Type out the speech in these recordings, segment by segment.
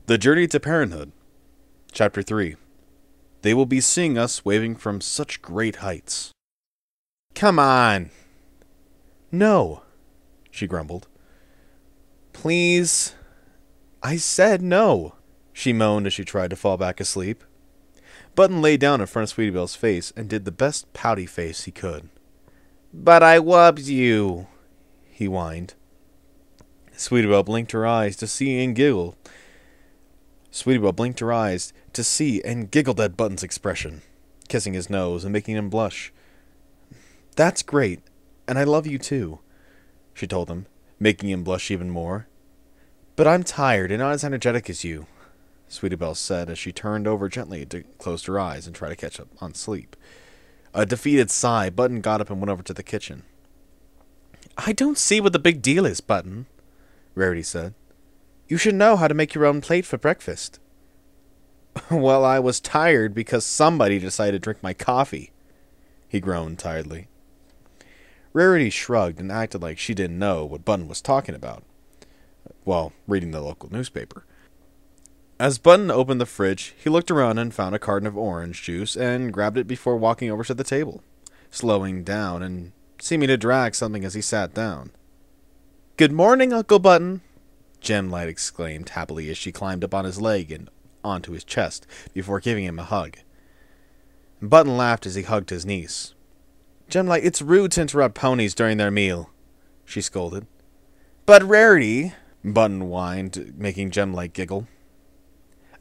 The Journey to Parenthood. Chapter 3. They will be seeing us waving from such great heights. Come on. No, she grumbled. Please. I said no, she moaned as she tried to fall back asleep. Button lay down in front of Sweetie Belle's face and did the best pouty face he could. But I loves you, he whined. Sweetie Belle blinked her eyes to see and giggled. Giggled at Button's expression, kissing his nose and making him blush. That's great, and I love you too, she told him, making him blush even more. But I'm tired and not as energetic as you, Sweetie Belle said as she turned over gently to close her eyes and try to catch up on sleep. A defeated sigh, Button got up and went over to the kitchen. I don't see what the big deal is, Button, Rarity said. You should know how to make your own plate for breakfast. Well, I was tired because somebody decided to drink my coffee, he groaned tiredly. Rarity shrugged and acted like she didn't know what Button was talking about, while reading the local newspaper. As Button opened the fridge, he looked around and found a carton of orange juice and grabbed it before walking over to the table, slowing down and seeming to drag something as he sat down. Good morning, Uncle Button, Gemlight exclaimed happily as she climbed up on his leg and onto his chest before giving him a hug. Button laughed as he hugged his niece. Gemlight, it's rude to interrupt ponies during their meal, she scolded. But Rarity, Button whined, making Gemlight giggle.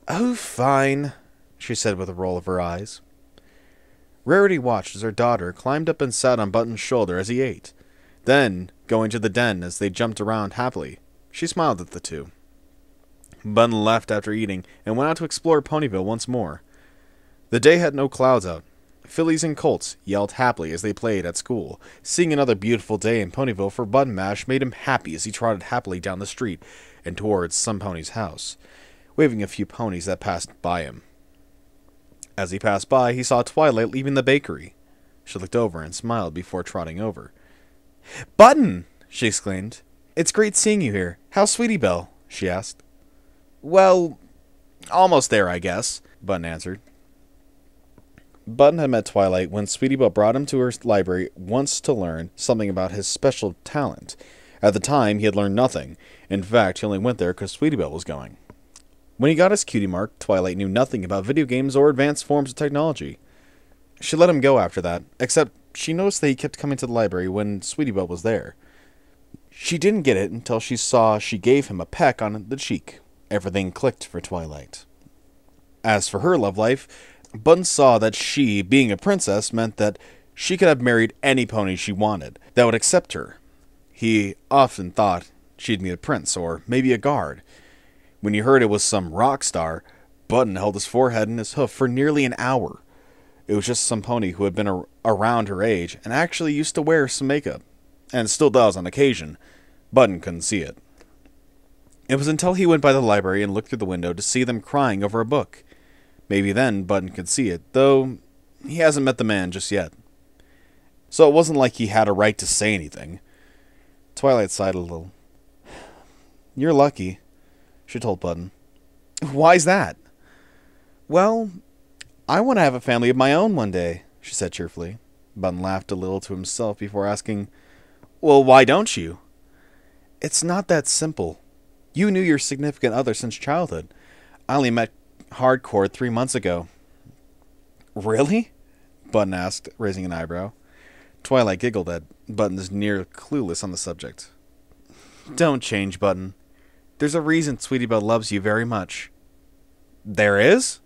Oh, fine, she said with a roll of her eyes. Rarity watched as her daughter climbed up and sat on Button's shoulder as he ate. Then, going to the den as they jumped around happily, she smiled at the two. Button left after eating and went out to explore Ponyville once more. The day had no clouds out. Fillies and colts yelled happily as they played at school. Seeing another beautiful day in Ponyville for Button Mash made him happy as he trotted happily down the street and towards Some Pony's house, waving a few ponies that passed by him. As he passed by, he saw Twilight leaving the bakery. She looked over and smiled before trotting over. Button! She exclaimed. It's great seeing you here. How's Sweetie Belle? She asked. Well, almost there, I guess, Button answered. Button had met Twilight when Sweetie Belle brought him to her library once to learn something about his special talent. At the time, he had learned nothing. In fact, he only went there because Sweetie Belle was going. When he got his cutie mark, Twilight knew nothing about video games or advanced forms of technology. She let him go after that, except she noticed that he kept coming to the library when Sweetie Belle was there. She didn't get it until she saw she gave him a peck on the cheek. Everything clicked for Twilight. As for her love life, Button saw that she, being a princess, meant that she could have married any pony she wanted that would accept her. He often thought she'd meet a prince, or maybe a guard. When he heard it was some rock star, Button held his forehead and his hoof for nearly an hour. It was just some pony who had been around her age and actually used to wear some makeup, and still does on occasion. Button couldn't see it. It was until he went by the library and looked through the window to see them crying over a book. Maybe then Button could see it, though he hasn't met the man just yet. So it wasn't like he had a right to say anything. Twilight sighed a little. You're lucky, she told Button. Why's that? Well, I want to have a family of my own one day, she said cheerfully. Button laughed a little to himself before asking, Well, why don't you? It's not that simple. You knew your significant other since childhood. I only met Hardcore 3 months ago. Really? Button asked, raising an eyebrow. Twilight giggled at Button's near clueless on the subject. Don't change, Button. There's a reason Sweetie Belle loves you very much. There is?